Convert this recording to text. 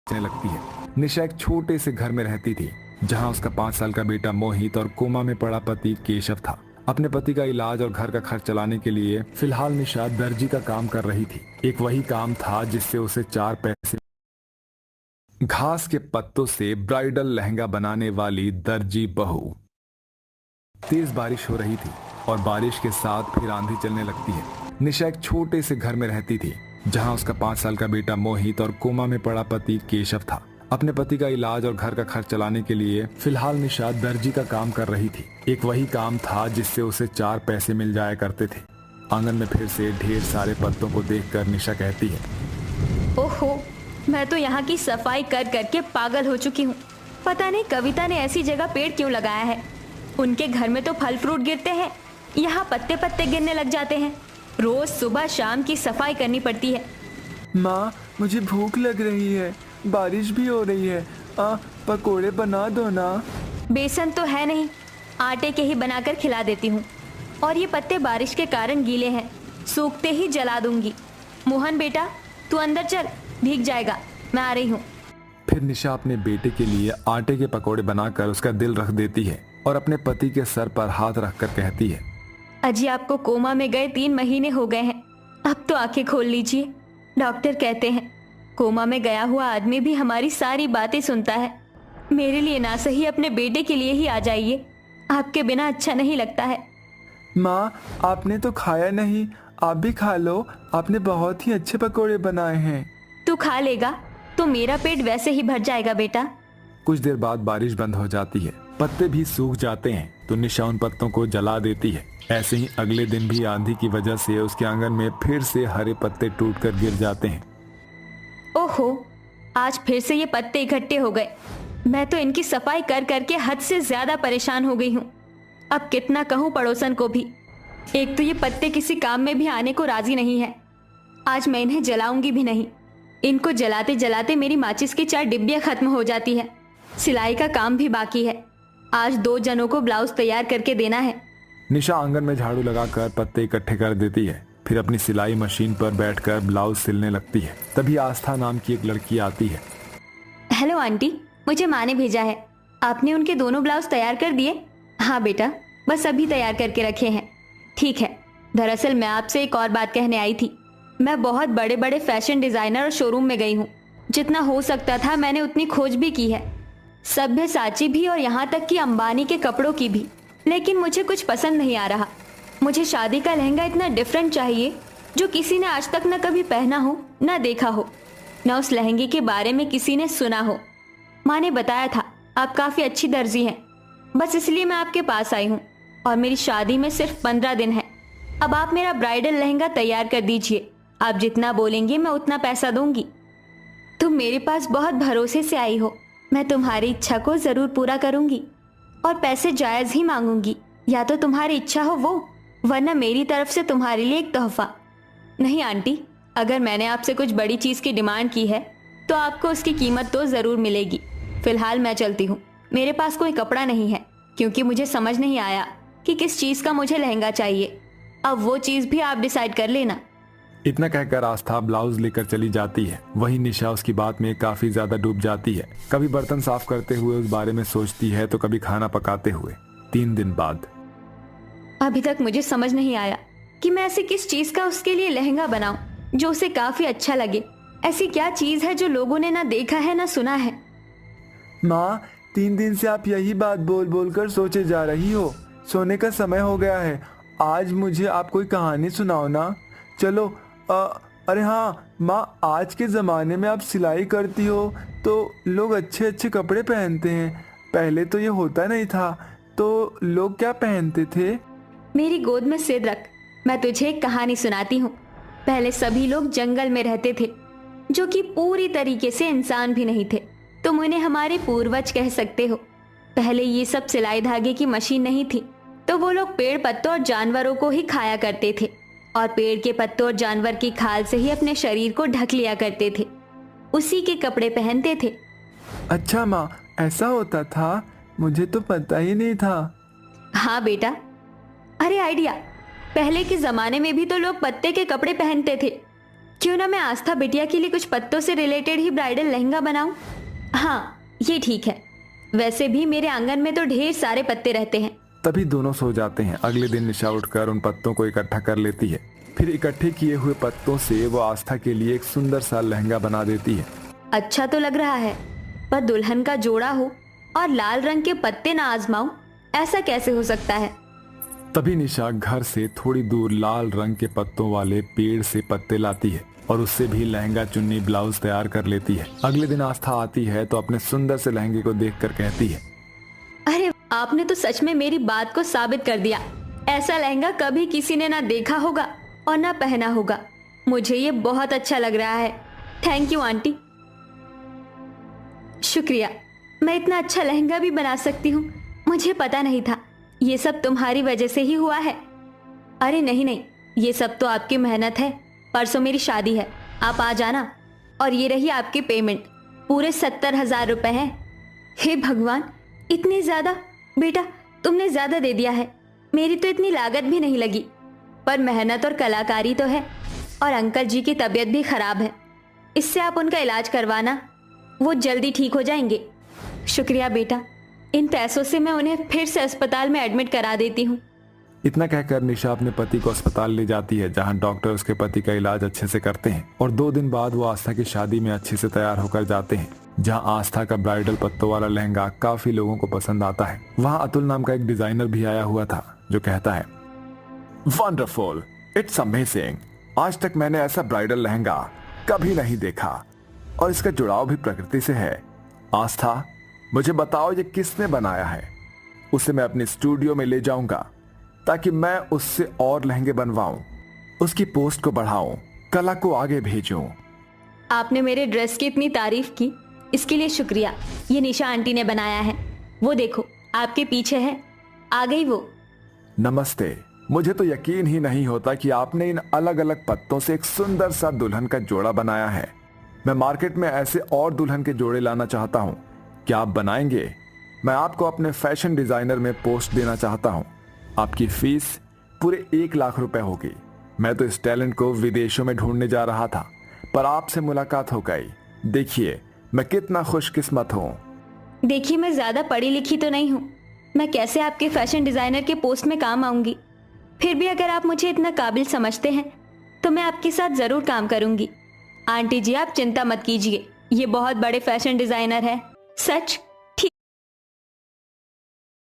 लगती है। निशा एक छोटे से घर में रहती थी जहां उसका 5 साल का बेटा मोहित और कोमा में पड़ा पति केशव था। अपने पति का इलाज और घर का खर्च चलाने के लिए फिलहाल निशा दर्जी का काम कर रही थी। एक वही काम था जिससे उसे 4 पैसे। घास के पत्तों से ब्राइडल लहंगा बनाने वाली दर्जी बहू। तेज बारिश हो रही थी और बारिश के साथ फिर आंधी चलने लगती है। निशा एक छोटे से घर में रहती थी जहां उसका 5 साल का बेटा मोहित और कोमा में पड़ा पति केशव था। अपने पति का इलाज और घर का खर्च चलाने के लिए फिलहाल निशा दर्जी का काम कर रही थी। एक वही काम था जिससे उसे 4 पैसे मिल जाया करते थे। आंगन में फिर से ढेर सारे पत्तों को देखकर निशा कहती है, ओहो, मैं तो यहाँ की सफाई कर करके पागल हो चुकी हूँ। पता नहीं कविता ने ऐसी जगह पेड़ क्यों लगाया है। उनके घर में तो फल फ्रूट गिरते हैं, यहाँ पत्ते पत्ते गिरने लग जाते हैं। रोज सुबह शाम की सफाई करनी पड़ती है। माँ, मुझे भूख लग रही है, बारिश भी हो रही है। पकोड़े बना दो ना। बेसन तो है नहीं, आटे के ही बनाकर खिला देती हूँ। और ये पत्ते बारिश के कारण गीले हैं, सूखते ही जला दूंगी। मोहन बेटा, तू अंदर चल, भीग जाएगा, मैं आ रही हूँ। फिर निशा अपने बेटे के लिए आटे के पकोड़े बनाकर उसका दिल रख देती है और अपने पति के सर पर हाथ रखकर कहती है, अजी आपको कोमा में गए 3 महीने हो गए हैं, अब तो आंखें खोल लीजिए। डॉक्टर कहते हैं कोमा में गया हुआ आदमी भी हमारी सारी बातें सुनता है। मेरे लिए ना सही अपने बेटे के लिए ही आ जाइए, आपके बिना अच्छा नहीं लगता है। माँ, आपने तो खाया नहीं, आप भी खा लो, आपने बहुत ही अच्छे पकोड़े बनाए हैं। तू खा लेगा तो मेरा पेट वैसे ही भर जाएगा बेटा। कुछ देर बाद बारिश बंद हो जाती है, पत्ते भी सूख जाते हैं तो निशा उन पत्तों को जला देती है। ऐसे ही अगले दिन भी आंधी की वजह से उसके आंगन में फिर से हरे पत्ते टूटकर गिर जाते हैं। ओहो, आज फिर से ये पत्ते इकट्ठे हो गए। मैं तो इनकी सफाई कर करके हद से ज्यादा परेशान हो गई हूँ। अब कितना कहूँ पड़ोसन को भी। एक तो ये पत्ते किसी काम में भी आने को राजी नहीं है। आज मैं इन्हें जलाऊंगी भी नहीं। इनको जलाते जलाते मेरी माचिस की 4 डिब्बियां खत्म हो जाती है। सिलाई का काम भी बाकी है, आज 2 जनों को ब्लाउज तैयार करके देना है। निशा आंगन में झाड़ू लगाकर पत्ते इकट्ठे कर देती है, फिर अपनी सिलाई मशीन पर बैठकर ब्लाउज सिलने लगती है। तभी आस्था नाम की एक लड़की आती है। हेलो आंटी, मुझे माँ ने भेजा है। आपने उनके दोनों ब्लाउज तैयार कर दिए? हाँ बेटा, बस अभी तैयार करके रखे हैं। ठीक है, दरअसल मैं आपसे एक और बात कहने आई थी। मैं बहुत बड़े बड़े फैशन डिजाइनर और शोरूम में गई हूँ। जितना हो सकता था मैंने उतनी खोज भी की है, सभ्यसाची भी और यहाँ तक कि अंबानी के कपड़ों की भी, लेकिन मुझे कुछ पसंद नहीं आ रहा। मुझे शादी का लहंगा इतना डिफरेंट चाहिए जो किसी ने आज तक न कभी पहना हो, न देखा हो, न उस लहंगे के बारे में किसी ने सुना हो। माँ ने बताया था आप काफ़ी अच्छी दर्जी हैं, बस इसलिए मैं आपके पास आई हूँ। और मेरी शादी में सिर्फ 15 दिन है। अब आप मेरा ब्राइडल लहंगा तैयार कर दीजिए। आप जितना बोलेंगे मैं उतना पैसा दूंगी। तुम मेरे पास बहुत भरोसे से आई हो, मैं तुम्हारी इच्छा को ज़रूर पूरा करूंगी और पैसे जायज़ ही मांगूंगी। या तो तुम्हारी इच्छा हो वो, वरना मेरी तरफ से तुम्हारे लिए एक तोहफा। नहीं आंटी, अगर मैंने आपसे कुछ बड़ी चीज़ की डिमांड की है तो आपको उसकी कीमत तो ज़रूर मिलेगी। फिलहाल मैं चलती हूँ, मेरे पास कोई कपड़ा नहीं है क्योंकि मुझे समझ नहीं आया कि किस चीज़ का मुझे लहंगा चाहिए। अब वो चीज़ भी आप डिसाइड कर लेना। इतना कहकर आस्था ब्लाउज लेकर चली जाती है। वहीं निशा उसकी बात में काफी ज्यादा डूब जाती है। कभी बर्तन साफ करते हुए उस बारे में सोचती है तो कभी खाना पकाते हुए। 3 दिन बाद अभी तक मुझे समझ नहीं आया कि मैं ऐसी किस चीज़ का उसके लिए लहंगा बनाऊं जो उसे काफ़ी अच्छा लगे। ऐसी क्या चीज़ है जो लोगों ने ना देखा है ना सुना है। माँ, 3 दिन से आप यही बात बोल बोल कर सोचे जा रही हो। सोने का समय हो गया है, आज मुझे आप कोई कहानी सुनाओ ना। चलो। अरे हाँ माँ, आज के ज़माने में आप सिलाई करती हो तो लोग अच्छे अच्छे कपड़े पहनते हैं। पहले तो ये होता नहीं था, तो लोग क्या पहनते थे? मेरी गोद में सिर रख, मैं तुझे एक कहानी सुनाती हूँ। पहले सभी लोग जंगल में रहते थे, जो कि पूरी तरीके से इंसान भी नहीं थे। तुम उन्हें हमारे पूर्वज कह सकते हो। पहले ये सब सिलाई धागे की मशीन नहीं थी, तो वो लोग पेड़ पत्तों और जानवरों को ही खाया करते थे और पेड़ के पत्तों और जानवर की खाल से ही अपने शरीर को ढक लिया करते थे। उसी के कपड़े पहनते थे। अच्छा माँ, ऐसा होता था? मुझे तो पता ही नहीं था। हाँ बेटा, अरे आइडिया, पहले के जमाने में भी तो लोग पत्ते के कपड़े पहनते थे। क्यों ना मैं आस्था बिटिया के लिए कुछ पत्तों से रिलेटेड ही ब्राइडल लहंगा बनाऊं? हाँ, ये ठीक है। वैसे भी मेरे आंगन में तो ढेर सारे पत्ते रहते हैं। तभी दोनों सो जाते हैं। अगले दिन निशा उठकर उन पत्तों को इकट्ठा कर लेती है। फिर इकट्ठे किए हुए पत्तों से वो आस्था के लिए एक सुंदर सा लहंगा बना देती है। अच्छा तो लग रहा है, पर दुल्हन का जोड़ा हो और लाल रंग के पत्ते ना आजमाऊं, ऐसा कैसे हो सकता है? तभी निशा घर से थोड़ी दूर लाल रंग के पत्तों वाले पेड़ से पत्ते लाती है और उससे भी लहंगा चुन्नी ब्लाउज तैयार कर लेती है। अगले दिन आस्था आती है तो अपने सुंदर से लहंगे को देखकर कहती है, अरे आपने तो सच में मेरी बात को साबित कर दिया। ऐसा लहंगा कभी किसी ने ना देखा होगा और ना पहना होगा। मुझे ये बहुत अच्छा लग रहा है। Thank you aunty. शुक्रिया। मैं इतना अच्छा लहंगा भी बना सकती हूँ, मुझे पता नहीं था। ये सब तुम्हारी वजह से ही हुआ है। अरे नहीं नहीं, ये सब तो आपकी मेहनत है। परसों मेरी शादी है, आप आ जाना। और ये रही आपकी पेमेंट, पूरे 70,000 रुपए हैं। हे भगवान, इतने ज्यादा? बेटा तुमने ज्यादा दे दिया है। मेरी तो इतनी लागत भी नहीं लगी, पर मेहनत और कलाकारी तो है। और अंकल जी की तबीयत भी खराब है, इससे आप उनका इलाज करवाना, वो जल्दी ठीक हो जाएंगे। शुक्रिया बेटा, इन पैसों से मैं उन्हें फिर से अस्पताल में एडमिट करा देती हूँ। इतना कहकर निशा अपने पति को अस्पताल ले जाती है, जहां डॉक्टर उसके पति का इलाज अच्छे से करते हैं। और 2 दिन बाद वो आस्था की शादी में अच्छे से तैयार होकर जाते हैं, जहां आस्था का ब्राइडल पत्तों वाला लहंगा काफी लोगों को पसंद आता है। वहां अतुल नाम का एक डिजाइनर भी आया हुआ था, जो कहता है, वंडरफुल, इट्स अमेजिंग। आज तक मैंने ऐसा ब्राइडल लहंगा कभी नहीं देखा और इसका जुड़ाव भी प्रकृति से है। आस्था, मुझे बताओ ये किसने बनाया है? उसे मैं अपने स्टूडियो में ले जाऊंगा ताकि मैं उससे और लहंगे बनवाऊं, उसकी पोस्ट को बढ़ाऊं, कला को आगे भेजूं। आपने मेरे ड्रेस की इतनी तारीफ की, इसके लिए शुक्रिया। ये निशा आंटी ने बनाया है, वो देखो आपके पीछे है, आ गई वो। नमस्ते। मुझे तो यकीन ही नहीं होता कि आपने इन अलग अलग पत्तों से एक सुंदर सा दुल्हन का जोड़ा बनाया है। मैं मार्केट में ऐसे और दुल्हन के जोड़े लाना चाहता हूँ, क्या आप बनाएंगे? मैं आपको अपने फैशन डिजाइनर में पोस्ट देना चाहता हूँ। आपकी फीस पूरे 1 लाख रुपए होगी। मैं तो इस टैलेंट को विदेशों में ढूंढने जा रहा था, पर आपसे मुलाकात हो गई। देखिए मैं कितना खुशकिस्मत हूँ। देखिए मैं ज्यादा पढ़ी लिखी तो नहीं हूँ, मैं कैसे आपके फैशन डिजाइनर के पोस्ट में काम आऊंगी? फिर भी अगर आप मुझे इतना काबिल समझते हैं तो मैं आपके साथ जरूर काम करूंगी। आंटी जी आप चिंता मत कीजिए, ये बहुत बड़े फैशन डिजाइनर है। सच